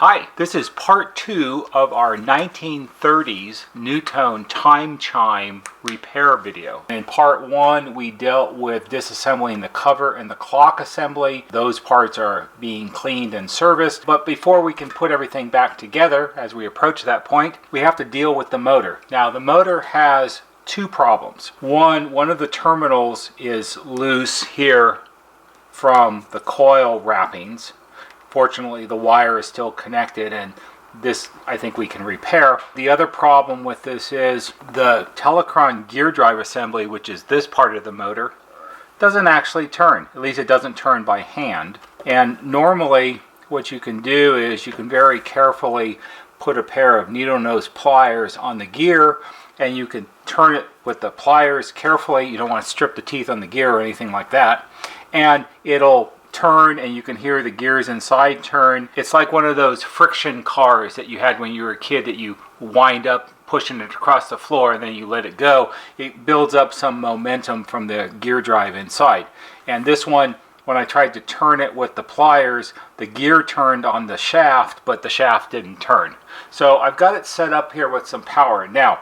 Hi, this is part 2 of our 1930s NuTone Chime repair video. In part 1 we dealt with disassembling the cover and the clock assembly. Those parts are being cleaned and serviced, but before we can put everything back together, as we approach that point, we have to deal with the motor. Now the motor has two problems. One of the terminals is loose here from the coil wrappings. Fortunately, the wire is still connected, and this I think we can repair. The other problem with this is the Telechron gear drive assembly, which is this part of the motor, doesn't actually turn. At least it doesn't turn by hand. And normally what you can do is you can very carefully put a pair of needle nose pliers on the gear, and you can turn it with the pliers carefully. You don't want to strip the teeth on the gear or anything like that, and it'll turn, and you can hear the gears inside turn. It's like one of those friction cars that you had when you were a kid that you wind up pushing it across the floor and then you let it go. It builds up some momentum from the gear drive inside. And this one, when I tried to turn it with the pliers, the gear turned on the shaft, but the shaft didn't turn. So I've got it set up here with some power. Now,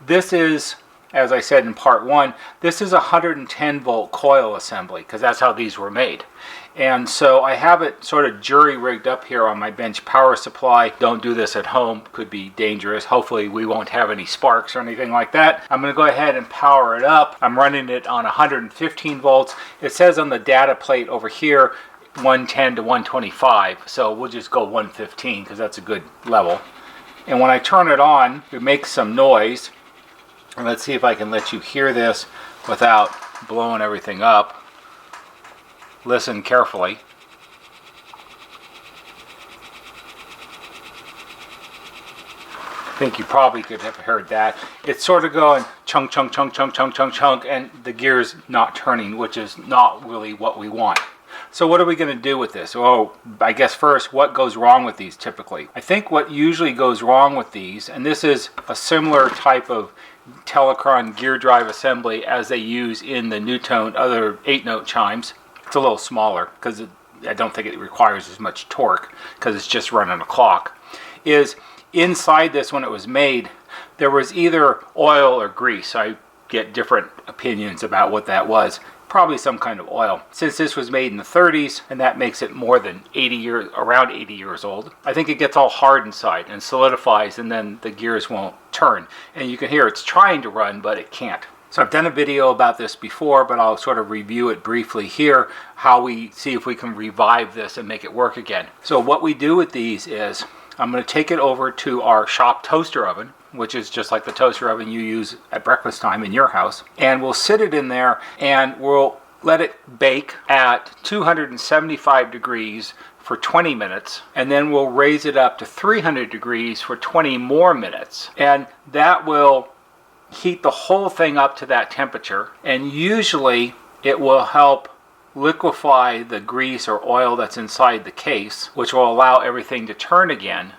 this is, as I said in part 1, this is a 110 volt coil assembly, because that's how these were made. And so I have it sort of jury rigged up here on my bench power supply. Don't do this at home, could be dangerous. Hopefully we won't have any sparks or anything like that. I'm going to go ahead and power it up. I'm running it on 115 volts. It says on the data plate over here 110 to 125, so we'll just go 115 because that's a good level. And when I turn it on, it makes some noise. And let's see if I can let you hear this without blowing everything up. Listen carefully. I think you probably could have heard that. It's sort of going chunk, chunk, chunk, chunk, chunk, chunk, chunk, and the gear's not turning, which is not really what we want. So what are we going to do with this? Oh, I guess first, what goes wrong with these typically? I think what usually goes wrong with these, and this is a similar type of Telechron gear drive assembly as they use in the NuTone other 8-note chimes. It's a little smaller because I don't think it requires as much torque because it's just running a clock. Is inside this, when it was made, there was either oil or grease. I get different opinions about what that was. Probably some kind of oil. Since this was made in the 30s, and that makes it more than around 80 years old, I think it gets all hard inside and solidifies, and then the gears won't turn. And you can hear it's trying to run, but it can't. So I've done a video about this before, but I'll sort of review it briefly here, how we see if we can revive this and make it work again. So what we do with these is, I'm going to take it over to our shop toaster oven, which is just like the toaster oven you use at breakfast time in your house, and we'll sit it in there and we'll let it bake at 275 degrees for 20 minutes, and then we'll raise it up to 300 degrees for 20 more minutes, and that will heat the whole thing up to that temperature, and usually it will help liquefy the grease or oil that's inside the case, which will allow everything to turn again.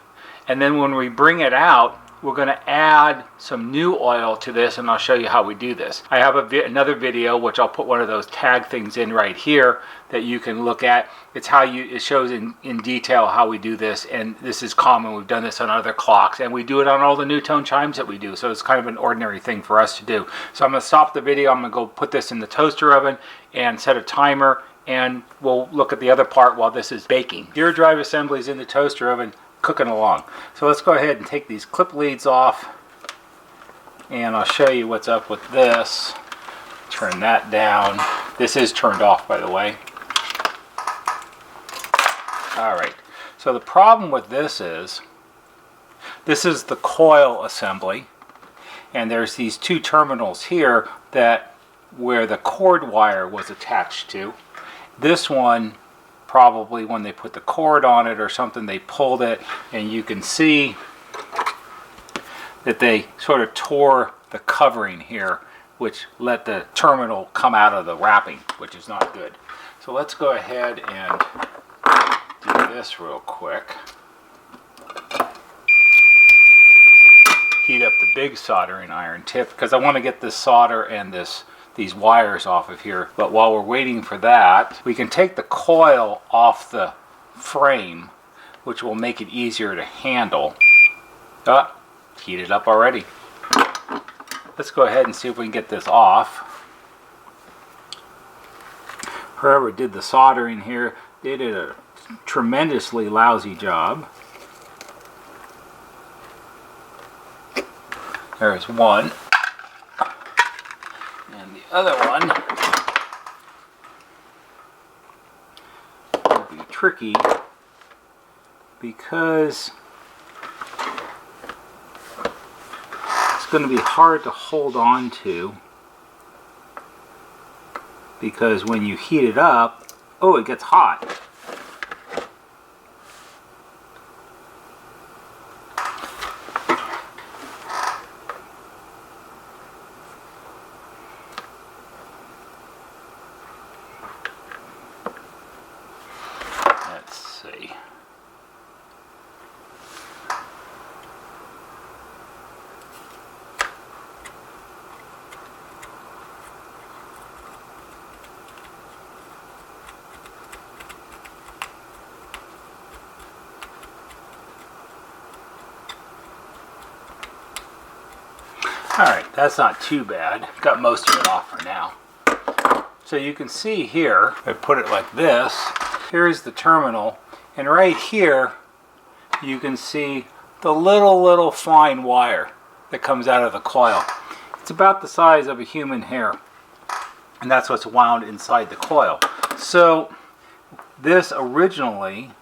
And then when we bring it out, we're going to add some new oil to this, and I'll show you how we do this. I have another video, which I'll put one of those tag things in right here that you can look at. It's how it shows in detail how we do this, and this is common. We've done this on other clocks, and we do it on all the NuTone chimes that we do, so it's kind of an ordinary thing for us to do. So I'm going to stop the video. I'm going to go put this in the toaster oven and set a timer, and we'll look at the other part while this is baking. Gear drive assembly is in the toaster oven, cooking along. So let's go ahead and take these clip leads off, and I'll show you what's up with this. Turn that down. This is turned off, by the way. Alright, so the problem with this is the coil assembly, and there's these two terminals here that where the cord wire was attached to. This one, probably when they put the cord on it or something, they pulled it, and you can see that they sort of tore the covering here, which let the terminal come out of the wrapping, which is not good. So let's go ahead and do this real quick. Heat up the big soldering iron tip because I want to get this solder and these wires off of here. But while we're waiting for that, we can take the coil off the frame which will make it easier to handle. Ah, heated up already. Let's go ahead and see if we can get this off. Whoever did the soldering here, they did a tremendously lousy job. There's one. And the other one will be tricky because it's going to be hard to hold on to, because when you heat it up, oh, it gets hot. Let's see. Alright, that's not too bad. Got most of it off for now. So you can see here, I put it like this. Here's the terminal, and right here you can see the little fine wire that comes out of the coil. It's about the size of a human hair, and that's what's wound inside the coil. So this originally,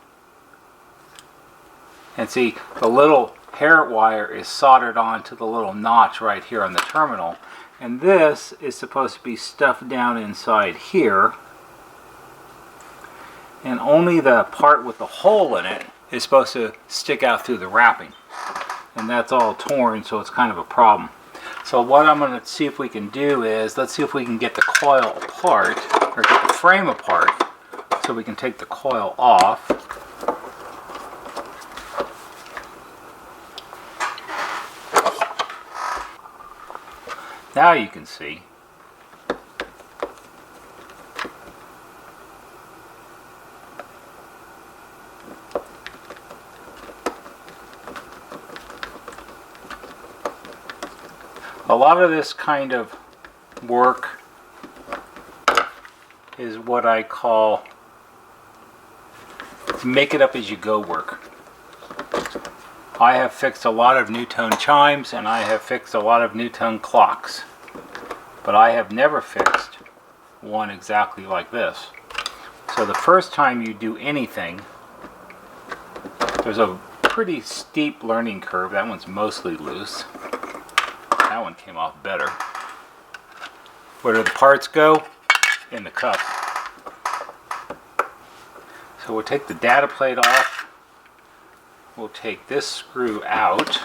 and see, the little hair wire is soldered onto the little notch right here on the terminal, and this is supposed to be stuffed down inside here, and only the part with the hole in it is supposed to stick out through the wrapping, and that's all torn, so it's kind of a problem. So what I'm going to see if we can do is, let's see if we can get the coil apart, or get the frame apart, so we can take the coil off. Now you can see a lot of this kind of work is what I call make it up as you go work. I have fixed a lot of NuTone chimes, and I have fixed a lot of NuTone clocks, but I have never fixed one exactly like this. So the first time you do anything, there's a pretty steep learning curve. That one's mostly loose. That one came off better. Where do the parts go? In the cup. So we'll take the data plate off. We'll take this screw out.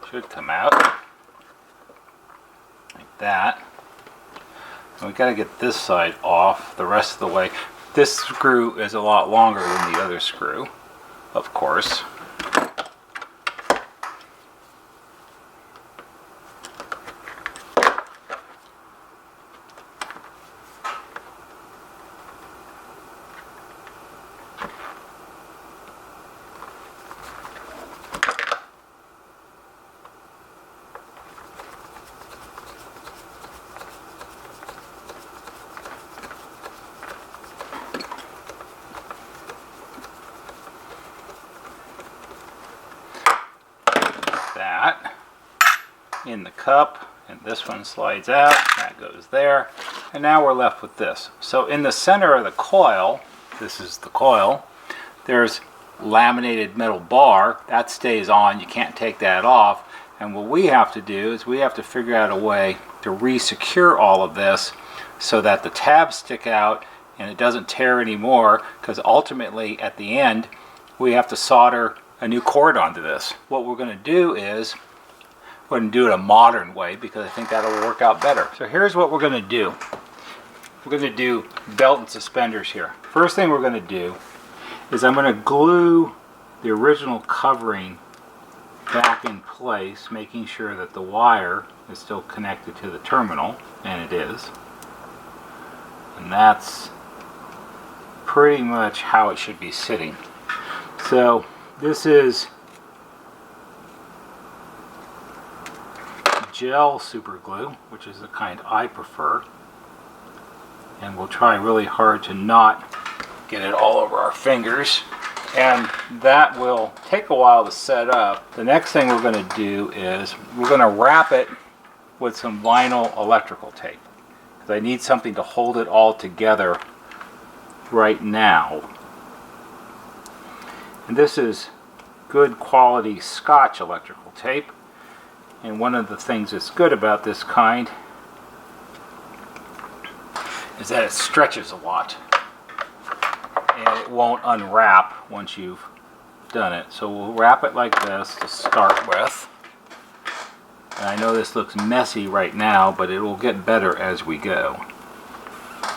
Should come out like that. And we got to get this side off the rest of the way. This screw is a lot longer than the other screw, of course. That in the cup, and this one slides out, that goes there, and now we're left with this. So in the center of the coil, this is the coil, there's laminated metal bar that stays on. You can't take that off, and what we have to do is we have to figure out a way to re-secure all of this so that the tabs stick out and it doesn't tear anymore, because ultimately at the end we have to solder a new cord onto this. What we're going to do is we're going to do it a modern way, because I think that'll work out better. So here's what we're going to do. We're going to do belt and suspenders here. First thing we're going to do is I'm going to glue the original covering back in place, making sure that the wire is still connected to the terminal, and it is. And that's pretty much how it should be sitting. So this is gel super glue, which is the kind I prefer. And we'll try really hard to not get it all over our fingers. And that will take a while to set up. The next thing we're going to do is we're going to wrap it with some vinyl electrical tape, because I need something to hold it all together right now. And this is good quality Scotch electrical tape. And one of the things that's good about this kind is that it stretches a lot. And it won't unwrap once you've done it. So we'll wrap it like this to start with. And I know this looks messy right now, but it will get better as we go.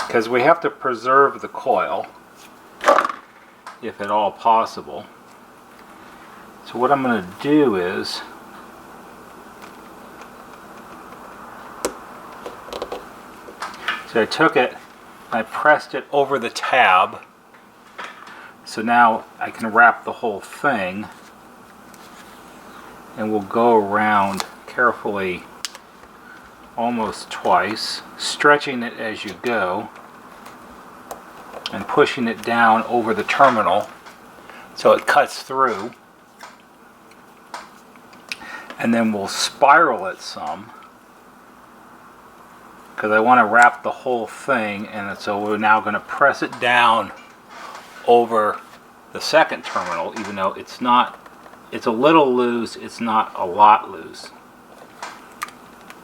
Because we have to preserve the coil, if at all possible. So what I'm going to do is I took it, I pressed it over the tab, so now I can wrap the whole thing, and we'll go around carefully almost twice, stretching it as you go and pushing it down over the terminal so it cuts through, and then we'll spiral it some, because I want to wrap the whole thing, and so we're now going to press it down over the second terminal, even though it's a little loose, it's not a lot loose.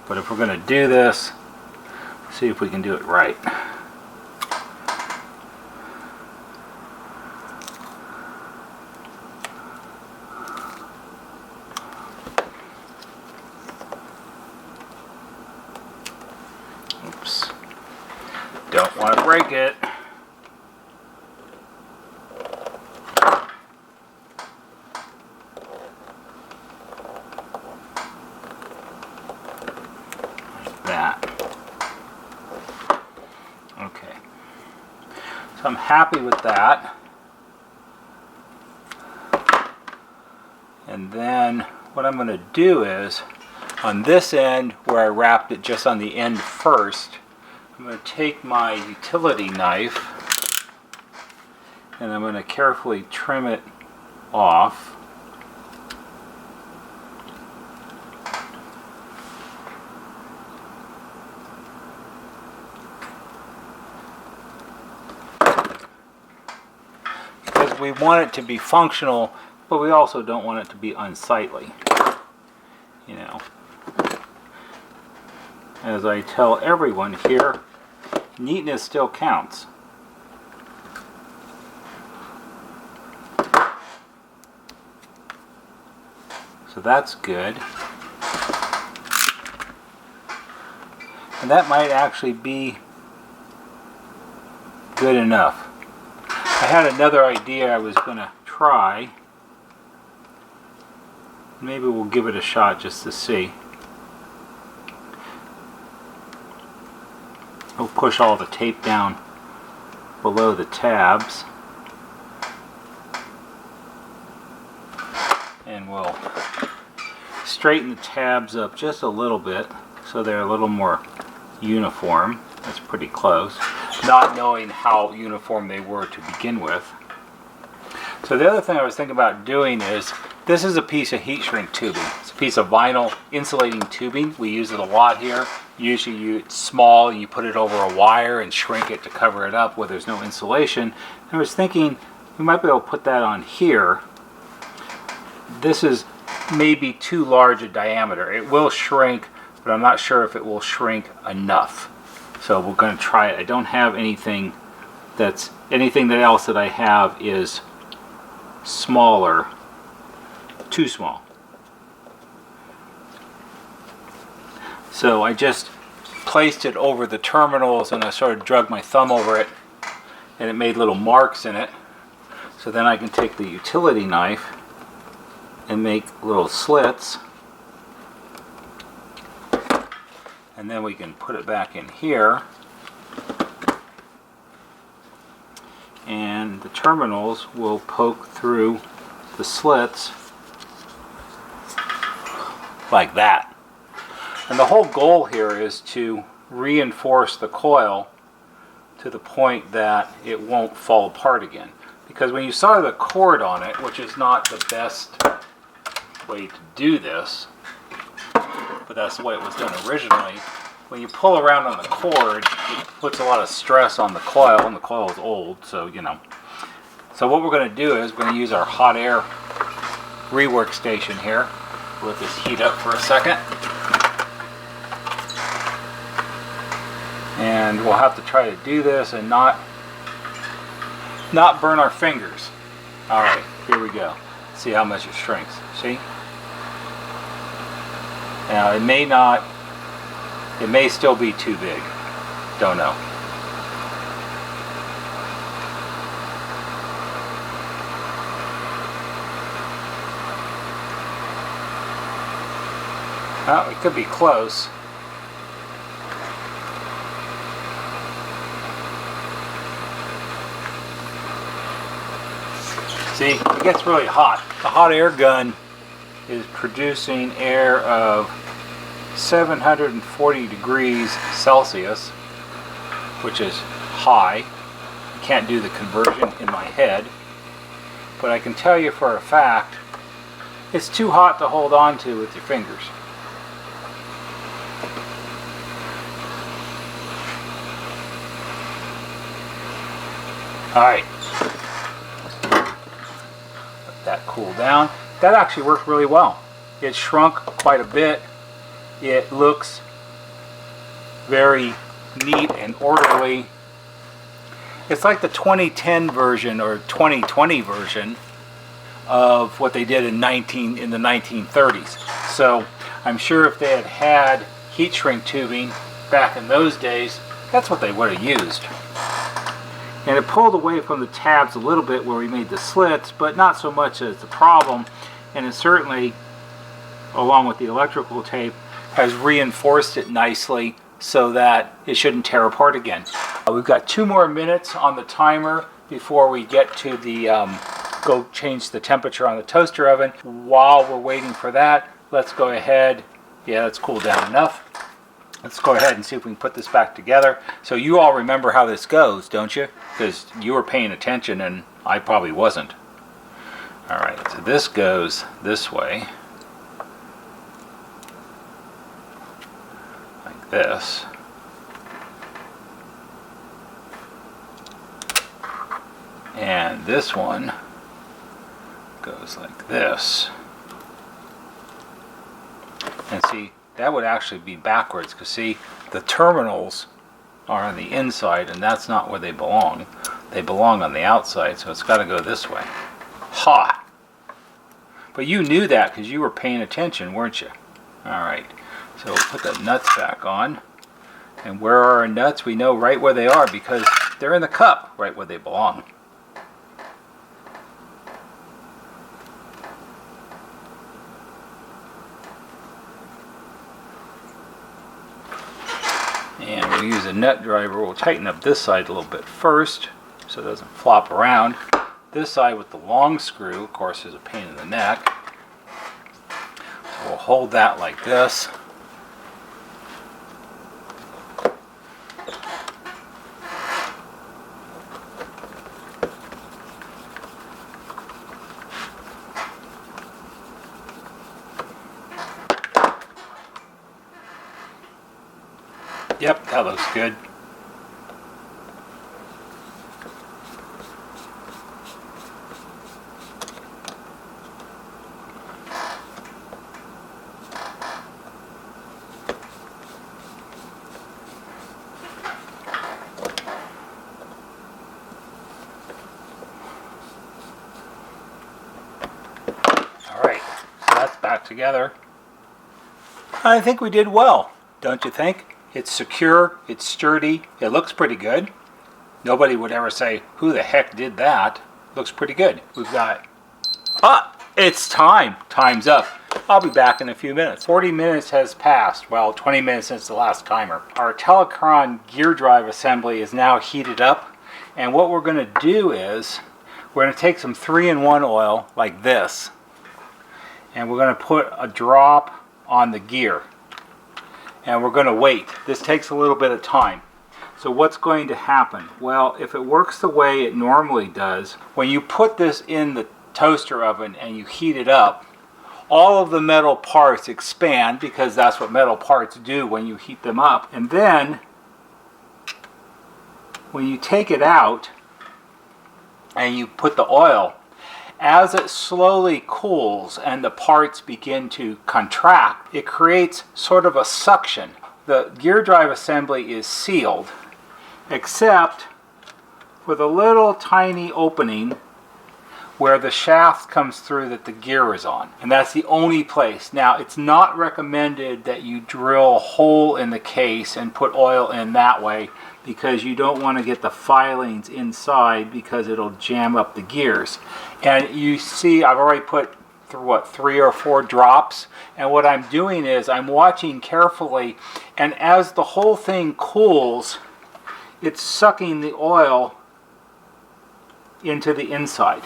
But if we're going to do this, see if we can do it right. Oops. Don't want to break it. Like that. Okay. So I'm happy with that. And then what I'm going to do is, on this end where I wrapped it just on the end first, I'm going to take my utility knife and I'm going to carefully trim it off. Because we want it to be functional, but we also don't want it to be unsightly. You know, as I tell everyone here, neatness still counts. So that's good. And that might actually be good enough. I had another idea I was going to try. Maybe we'll give it a shot just to see. We'll push all the tape down below the tabs. And we'll straighten the tabs up just a little bit so they're a little more uniform. That's pretty close. Not knowing how uniform they were to begin with. So the other thing I was thinking about doing is, this is a piece of heat shrink tubing. It's a piece of vinyl insulating tubing. We use it a lot here. Usually it's small, you put it over a wire and shrink it to cover it up where there's no insulation. And I was thinking we might be able to put that on here. This is maybe too large a diameter. It will shrink, but I'm not sure if it will shrink enough. So we're going to try it. I don't have anything else that I have is smaller, too small. So I just placed it over the terminals and I sort of drug my thumb over it and it made little marks in it. So then I can take the utility knife and make little slits, and then we can put it back in here terminals will poke through the slits like that. And the whole goal here is to reinforce the coil to the point that it won't fall apart again. Because when you solder the cord on it, which is not the best way to do this, but that's the way it was done originally, when you pull around on the cord, it puts a lot of stress on the coil, and the coil is old, so you know. So what we're going to do is we're going to use our hot air rework station here. Let this heat up for a second. And we'll have to try to do this and not burn our fingers. Alright, here we go. See how much it shrinks. See? Now it may still be too big. Don't know. Well, it could be close. See, it gets really hot. The hot air gun is producing air of 740 degrees Celsius, which is high. I can't do the conversion in my head, but I can tell you for a fact it's too hot to hold on to with your fingers. Alright, let that cool down. That actually worked really well. It shrunk quite a bit. It looks very neat and orderly. It's like the 2010 version or 2020 version of what they did in the 1930s. So I'm sure if they had heat shrink tubing back in those days, that's what they would have used. And it pulled away from the tabs a little bit where we made the slits, but not so much as the problem. And it certainly, along with the electrical tape, has reinforced it nicely so that it shouldn't tear apart again. We've got 2 more minutes on the timer before we get to the go change the temperature on the toaster oven. While we're waiting for that, let's go ahead. Yeah, that's cooled down enough. Let's go ahead and see if we can put this back together. So you all remember how this goes, don't you? Because you were paying attention and I probably wasn't. Alright, so this goes this way. Like this. And this one goes like this. And see, that would actually be backwards, because see, the terminals are on the inside and that's not where they belong. They belong on the outside, so it's got to go this way. Ha! But you knew that because you were paying attention, weren't you? Alright, so we'll put the nuts back on. And where are our nuts? We know right where they are because they're in the cup, right where they belong. And we'll use a nut driver. We'll tighten up this side a little bit first so it doesn't flop around. This side with the long screw, of course, is a pain in the neck. So we'll hold that like this. Yep, that looks good. Alright, so that's back together. I think we did well, don't you think? It's secure, it's sturdy, it looks pretty good. Nobody would ever say, who the heck did that? Looks pretty good. We've got, it's time. Time's up. I'll be back in a few minutes. 40 minutes has passed, well, 20 minutes since the last timer. Our Telechron gear drive assembly is now heated up, and what we're going to do is We're going to take some 3-in-1 oil like this, and we're going to put a drop on the gear, and we're going to wait. This takes a little bit of time. So what's going to happen? Well, if it works the way it normally does, when you put this in the toaster oven and you heat it up, all of the metal parts expand, because that's what metal parts do when you heat them up. And then when you take it out and you put the oil, as it slowly cools and the parts begin to contract, it creates sort of a suction. The gear drive assembly is sealed, except for the little tiny opening where the shaft comes through that the gear is on. And that's the only place. Now, it's not recommended that you drill a hole in the case and put oil in that way, because you don't want to get the filings inside, because it'll jam up the gears. And you see I've already put through 3 or 4 drops, and what I'm doing is I'm watching carefully, and as the whole thing cools, it's sucking the oil into the inside.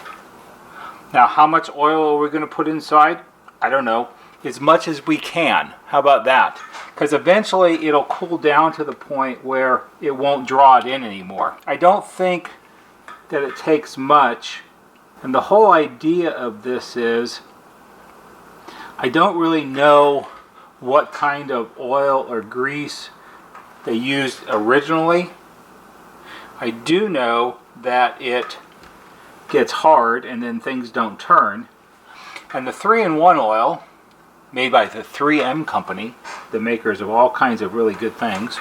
Now, how much oil are we going to put inside? I don't know. As much as we can. How about that? Because eventually it'll cool down to the point where it won't draw it in anymore. I don't think that it takes much. And the whole idea of this is, I don't really know what kind of oil or grease they used originally. I do know that it gets hard and then things don't turn. And the 3-in-1 oil, made by the 3M company, the makers of all kinds of really good things,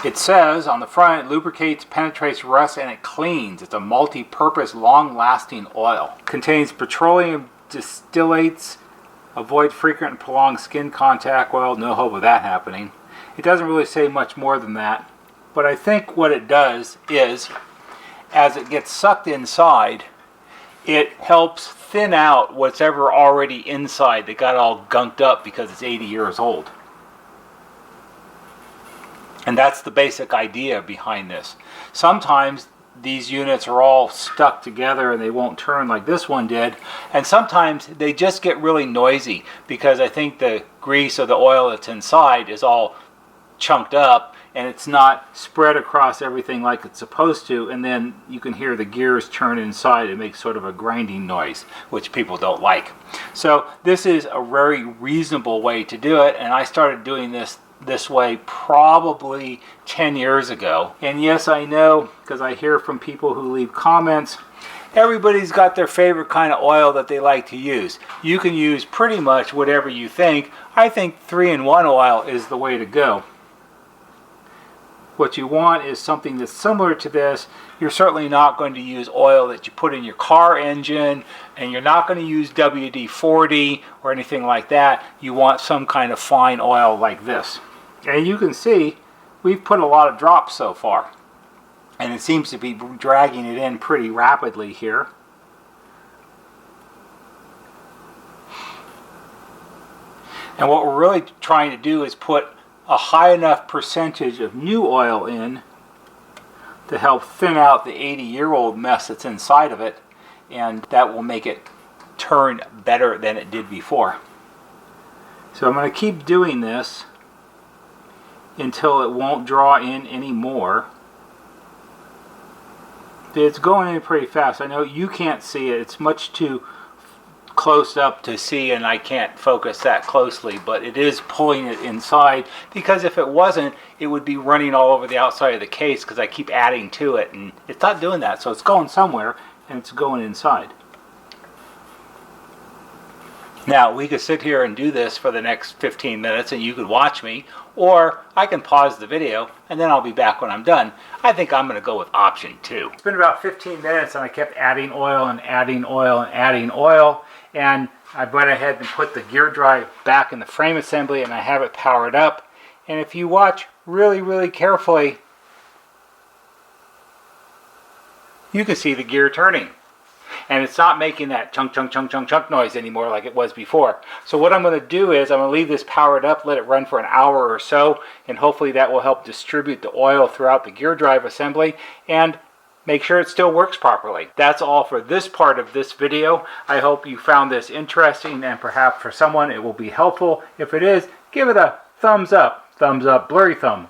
it says on the front, it lubricates, penetrates rust, and it cleans. It's a multi-purpose, long-lasting oil. Contains petroleum distillates, avoid frequent and prolonged skin contact. Well, no hope of that happening. It doesn't really say much more than that. But I think what it does is, as it gets sucked inside, it helps thin out what's ever already inside that got all gunked up because it's 80 years old. And that's the basic idea behind this. Sometimes these units are all stuck together and they won't turn like this one did, and sometimes they just get really noisy because I think the grease or the oil that's inside is all chunked up and it's not spread across everything like it's supposed to, and then you can hear the gears turn inside and make sort of a grinding noise, which people don't like. So this is a very reasonable way to do it, and I started doing this way probably 10 years ago. And yes, I know, because I hear from people who leave comments, everybody's got their favorite kind of oil that they like to use. You can use pretty much whatever you think. I think 3-in-1 oil is the way to go. What you want is something that's similar to this. You're certainly not going to use oil that you put in your car engine, and you're not going to use WD-40 or anything like that. You want some kind of fine oil like this. And you can see we've put a lot of drops so far, and it seems to be dragging it in pretty rapidly here. And what we're really trying to do is put a high enough percentage of new oil in to help thin out the 80-year-old mess that's inside of it, and that will make it turn better than it did before. So I'm going to keep doing this until it won't draw in anymore. It's going in pretty fast. I know you can't see it. It's much too close up to see, and I can't focus that closely, but it is pulling it inside, because if it wasn't, it would be running all over the outside of the case because I keep adding to it, and it's not doing that. So it's going somewhere and it's going inside. Now, we could sit here and do this for the next 15 minutes and you could watch me, or I can pause the video and then I'll be back when I'm done. I think I'm going to go with option 2. It's been about 15 minutes and I kept adding oil and adding oil and adding oil, and I went ahead and put the gear drive back in the frame assembly and I have it powered up. And if you watch really carefully, you can see the gear turning. And it's not making that chunk noise anymore like it was before. So what I'm going to do is I'm going to leave this powered up, let it run for an hour or so, and hopefully that will help distribute the oil throughout the gear drive assembly and make sure it still works properly. That's all for this part of this video. I hope you found this interesting, and perhaps for someone it will be helpful. If it is, give it a thumbs up, blurry thumb,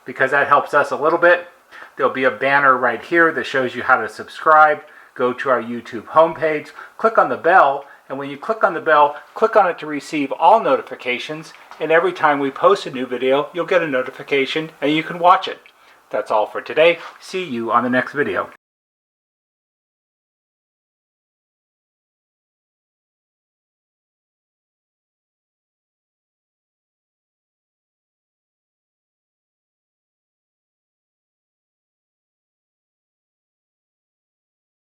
because that helps us a little bit. There'll be a banner right here that shows you how to subscribe. Go to our YouTube homepage, click on the bell, and when you click on the bell, click on it to receive all notifications, and every time we post a new video, you'll get a notification and you can watch it. That's all for today. See you on the next video.